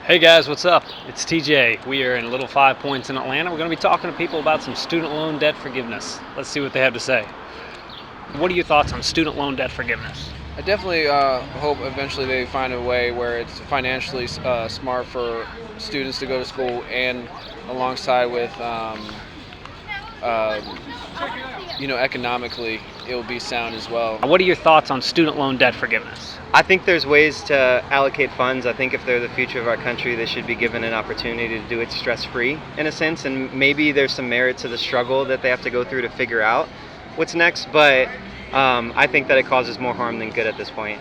Hey guys, what's up? It's TJ. We are in Little Five Points in Atlanta. We're going to be talking to people about some student loan debt forgiveness. Let's see what they have to say. What are your thoughts on student loan debt forgiveness? I definitely hope eventually they find a way where it's financially smart for students to go to school, and alongside with, economically, it will be sound as well. What are your thoughts on student loan debt forgiveness? I think there's ways to allocate funds. I think if they're the future of our country, they should be given an opportunity to do it stress-free, in a sense, and maybe there's some merit to the struggle that they have to go through to figure out what's next, but I think that it causes more harm than good at this point.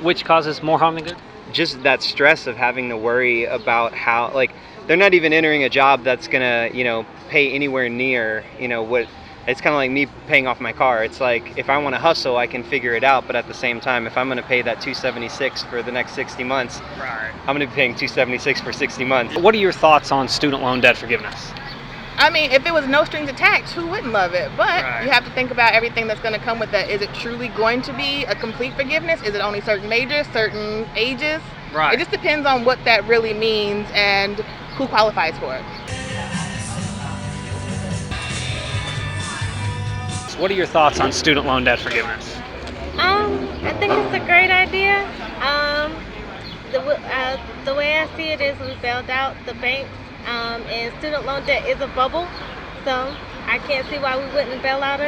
Which causes more harm than good? Just that stress of having to worry about how, like, they're not even entering a job that's gonna, pay anywhere near, what. It's kind of like me paying off my car. It's like, if I want to hustle, I can figure it out. But at the same time, if I'm going to pay that $276 for the next 60 months, Right. I'm going to be paying $276 for 60 months. What are your thoughts on student loan debt forgiveness? I mean, if it was no strings attached, who wouldn't love it? But Right. you have to think about everything that's going to come with that. Is it truly going to be a complete forgiveness? Is it only certain majors, certain ages? Right. It just depends on what that really means and who qualifies for it. What are your thoughts on student loan debt forgiveness? I think it's a great idea. The way I see it is we bailed out the banks, and student loan debt is a bubble, so I can't see why we wouldn't bail out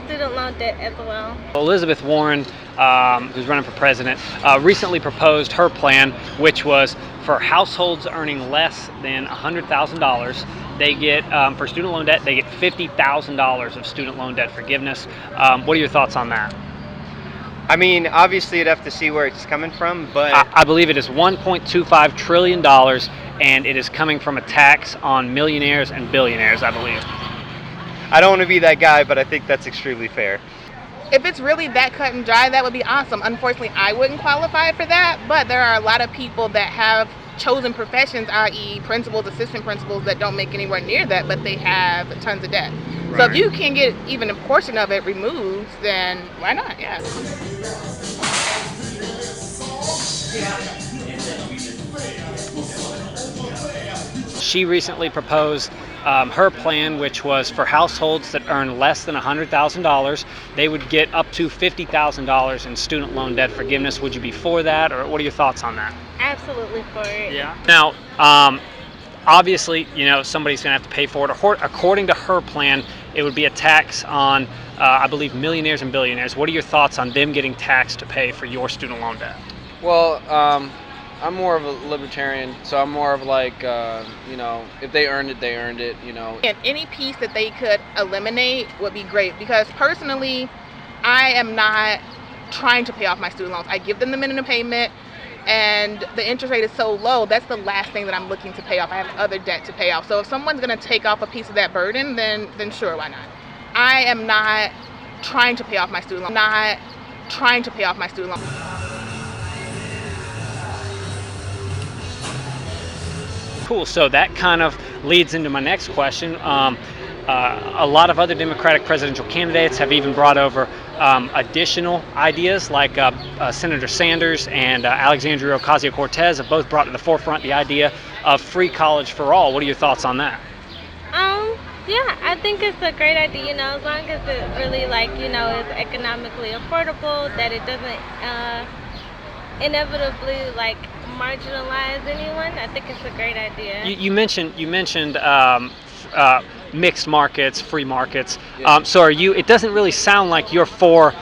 student loan debt as well. Elizabeth Warren, who's running for president, recently proposed her plan, which was for households earning less than $100,000. They get, for student loan debt, they get $50,000 of student loan debt forgiveness. What are your thoughts on that? I mean, obviously, you'd have to see where it's coming from, but I believe it is $1.25 trillion, and it is coming from a tax on millionaires and billionaires, I believe. I don't want to be that guy, but I think that's extremely fair. If it's really that cut and dry, that would be awesome. Unfortunately, I wouldn't qualify for that, but there are a lot of people that have chosen professions, i.e. principals, assistant principals, that don't make anywhere near that, but they have tons of debt. So Right. if you can get even a portion of it removed, then why not? Yeah. She recently proposed her plan, which was for households that earn less than $100,000, they would get up to $50,000 in student loan debt forgiveness. Would you be for that, or what are your thoughts on that? Absolutely for it. Yeah. Now, obviously, somebody's going to have to pay for it. According to her plan, it would be a tax on, I believe, millionaires and billionaires. What are your thoughts on them getting taxed to pay for your student loan debt? Well, I'm more of a libertarian, so I'm more of like, if they earned it, they earned it. And any piece that they could eliminate would be great, because personally, I am not trying to pay off my student loans. I give them the minimum payment, and the interest rate is so low, that's the last thing that I'm looking to pay off. I have other debt to pay off. So if someone's going to take off a piece of that burden, then sure, why not? I am not trying to pay off my student loan. Not trying to pay off my student loan. Cool. So that kind of leads into my next question. A lot of other Democratic presidential candidates have even brought over additional ideas, like Senator Sanders and Alexandria Ocasio-Cortez have both brought to the forefront the idea of free college for all. What are your thoughts on that? Yeah, I think it's a great idea, as long as it really, is economically affordable, that it doesn't inevitably, marginalize anyone. I think it's a great idea. You mentioned mixed markets, free markets. Yeah. So are you? It doesn't really sound like you're for,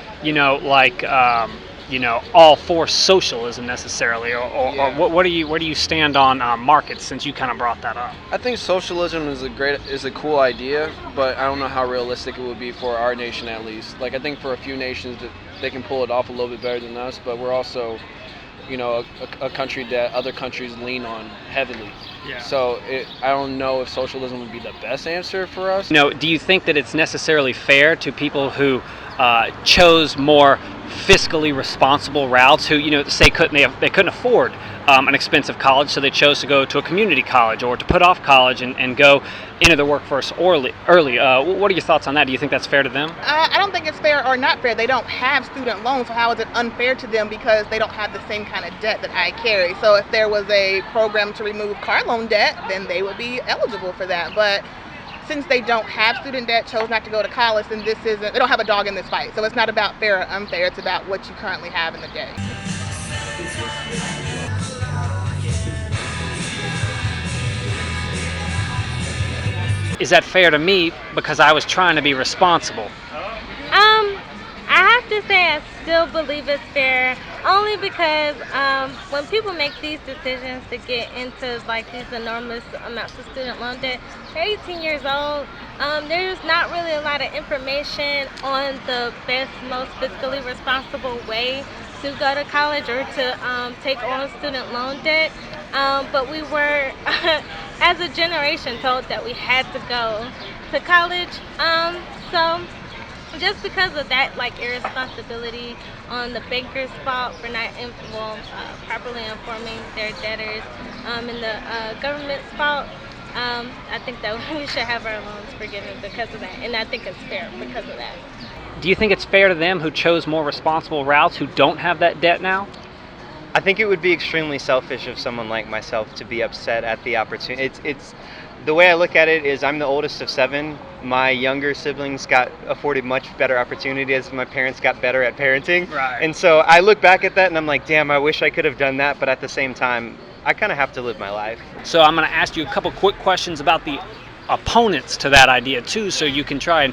all for socialism necessarily, or Yeah. where do you stand on markets, since you kind of brought that up? I think socialism is a cool idea, but I don't know how realistic it would be for our nation, at least. Like, I think for a few nations that they can pull it off a little bit better than us, but we're also, a country that other countries lean on heavily. Yeah. So I don't know if socialism would be the best answer for us. Do you think that it's necessarily fair to people who chose more fiscally responsible routes who, say they couldn't afford an expensive college, so they chose to go to a community college or to put off college and go into the workforce early. What are your thoughts on that? Do you think that's fair to them? I don't think it's fair or not fair. They don't have student loans, so how is it unfair to them because they don't have the same kind of debt that I carry? So if there was a program to remove car loan debt, then they would be eligible for that. But since they don't have student debt, chose not to go to college, then they don't have a dog in this fight. So it's not about fair or unfair, it's about what you currently have in the day. Is that fair to me because I was trying to be responsible? I have to say I still believe it's fair, only because when people make these decisions to get into like these enormous amounts of student loan debt, they're 18 years old. There's not really a lot of information on the best, most fiscally responsible way to go to college or to take on student loan debt. But we were, as a generation, told that we had to go to college. So just because of that, like, irresponsibility on the banker's fault for not properly informing their debtors, and the government's fault, I think that we should have our loans forgiven because of that, and I think it's fair because of that. Do you think it's fair to them who chose more responsible routes who don't have that debt now? I think it would be extremely selfish of someone like myself to be upset at the opportunity. It's the way I look at it is I'm the oldest of 7. My younger siblings got afforded much better opportunity as my parents got better at parenting. Right. And so I look back at that and I'm like, damn, I wish I could have done that. But at the same time, I kind of have to live my life. So I'm going to ask you a couple quick questions about the opponents to that idea too, so you can try and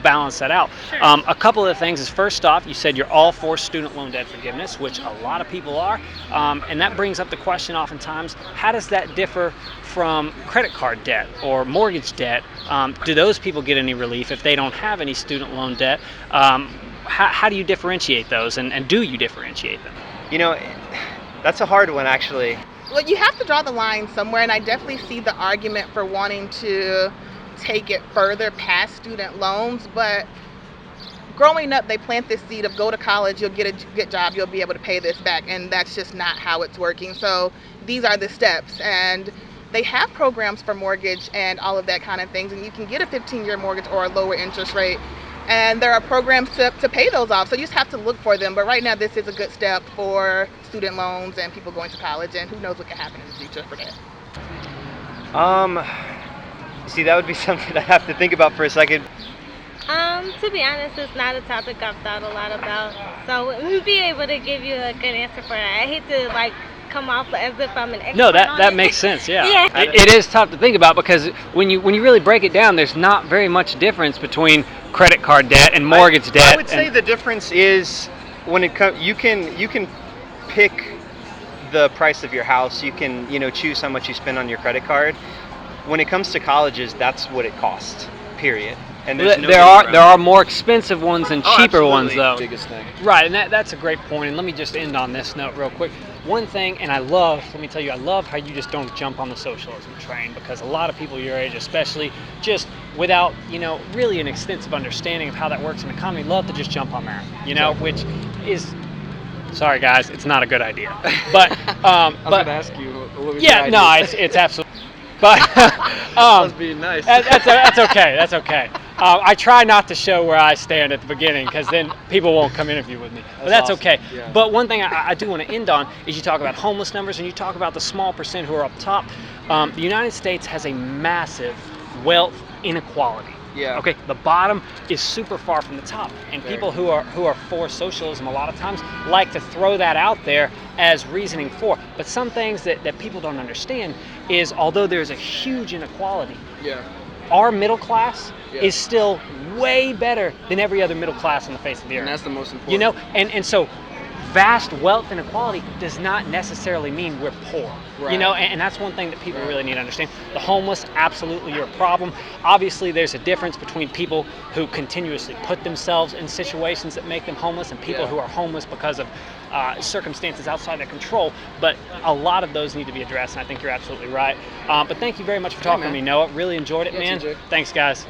balance that out. Sure. A couple of the things is, first off, you said you're all for student loan debt forgiveness, which a lot of people are, and that brings up the question oftentimes, how does that differ from credit card debt or mortgage debt? Do those people get any relief if they don't have any student loan debt? How do you differentiate those, and do you differentiate them? That's a hard one, actually. Well, you have to draw the line somewhere, and I definitely see the argument for wanting to take it further past student loans, but growing up, they plant this seed of go to college, you'll get a good job, you'll be able to pay this back, and that's just not how it's working. So these are the steps, and they have programs for mortgage and all of that kind of things, and you can get a 15-year mortgage or a lower interest rate, and there are programs to pay those off, so you just have to look for them. But right now, this is a good step for student loans and people going to college, and who knows what can happen in the future for that. See, that would be something I have to think about for a second. To be honest, it's not a topic I've thought a lot about, so I wouldn't be able to give you a good answer for that. I hate to come off as if I'm an expert. No, on that it. makes sense. Yeah, Yeah. It is tough to think about because when you really break it down, there's not very much difference between credit card debt and mortgage debt. I would say the difference is when it comes, you can pick the price of your house. You can choose how much you spend on your credit card. When it comes to colleges, that's what it costs. Period. And there are more expensive ones and cheaper ones, though. Biggest thing. Right, and that's a great point. And let me just end on this note real quick. One thing, and I love how you just don't jump on the socialism train, because a lot of people your age, especially, just without really an extensive understanding of how that works in the economy, love to just jump on that. Which is, sorry guys, it's not a good idea. But I was going to ask you, what was your yeah, idea? no, it's absolutely. But That's being nice. that's okay. That's okay. I try not to show where I stand at the beginning, because then people won't come interview with me. But that's awesome. okay. Yeah. But one thing I do want to end on is you talk about homeless numbers and you talk about the small percent who are up top. The United States has a massive wealth inequality. Yeah. Okay. The bottom is super far from the top, and Very. people who are for socialism a lot of times like to throw that out there as reasoning for. But some things that people don't understand is, although there's a huge inequality, Yeah. our middle class Yeah. is still way better than every other middle class on the face of the And earth. that's the most important. And so vast wealth inequality does not necessarily mean we're poor. Right. And that's one thing that people really need to understand. The homeless, absolutely, are a problem. Obviously, there's a difference between people who continuously put themselves in situations that make them homeless and people Yeah. who are homeless because of circumstances outside their control. But a lot of those need to be addressed, and I think you're absolutely right. But thank you very much for talking to man. me, Noah. Really enjoyed it, Yeah, man. TJ. Thanks, guys.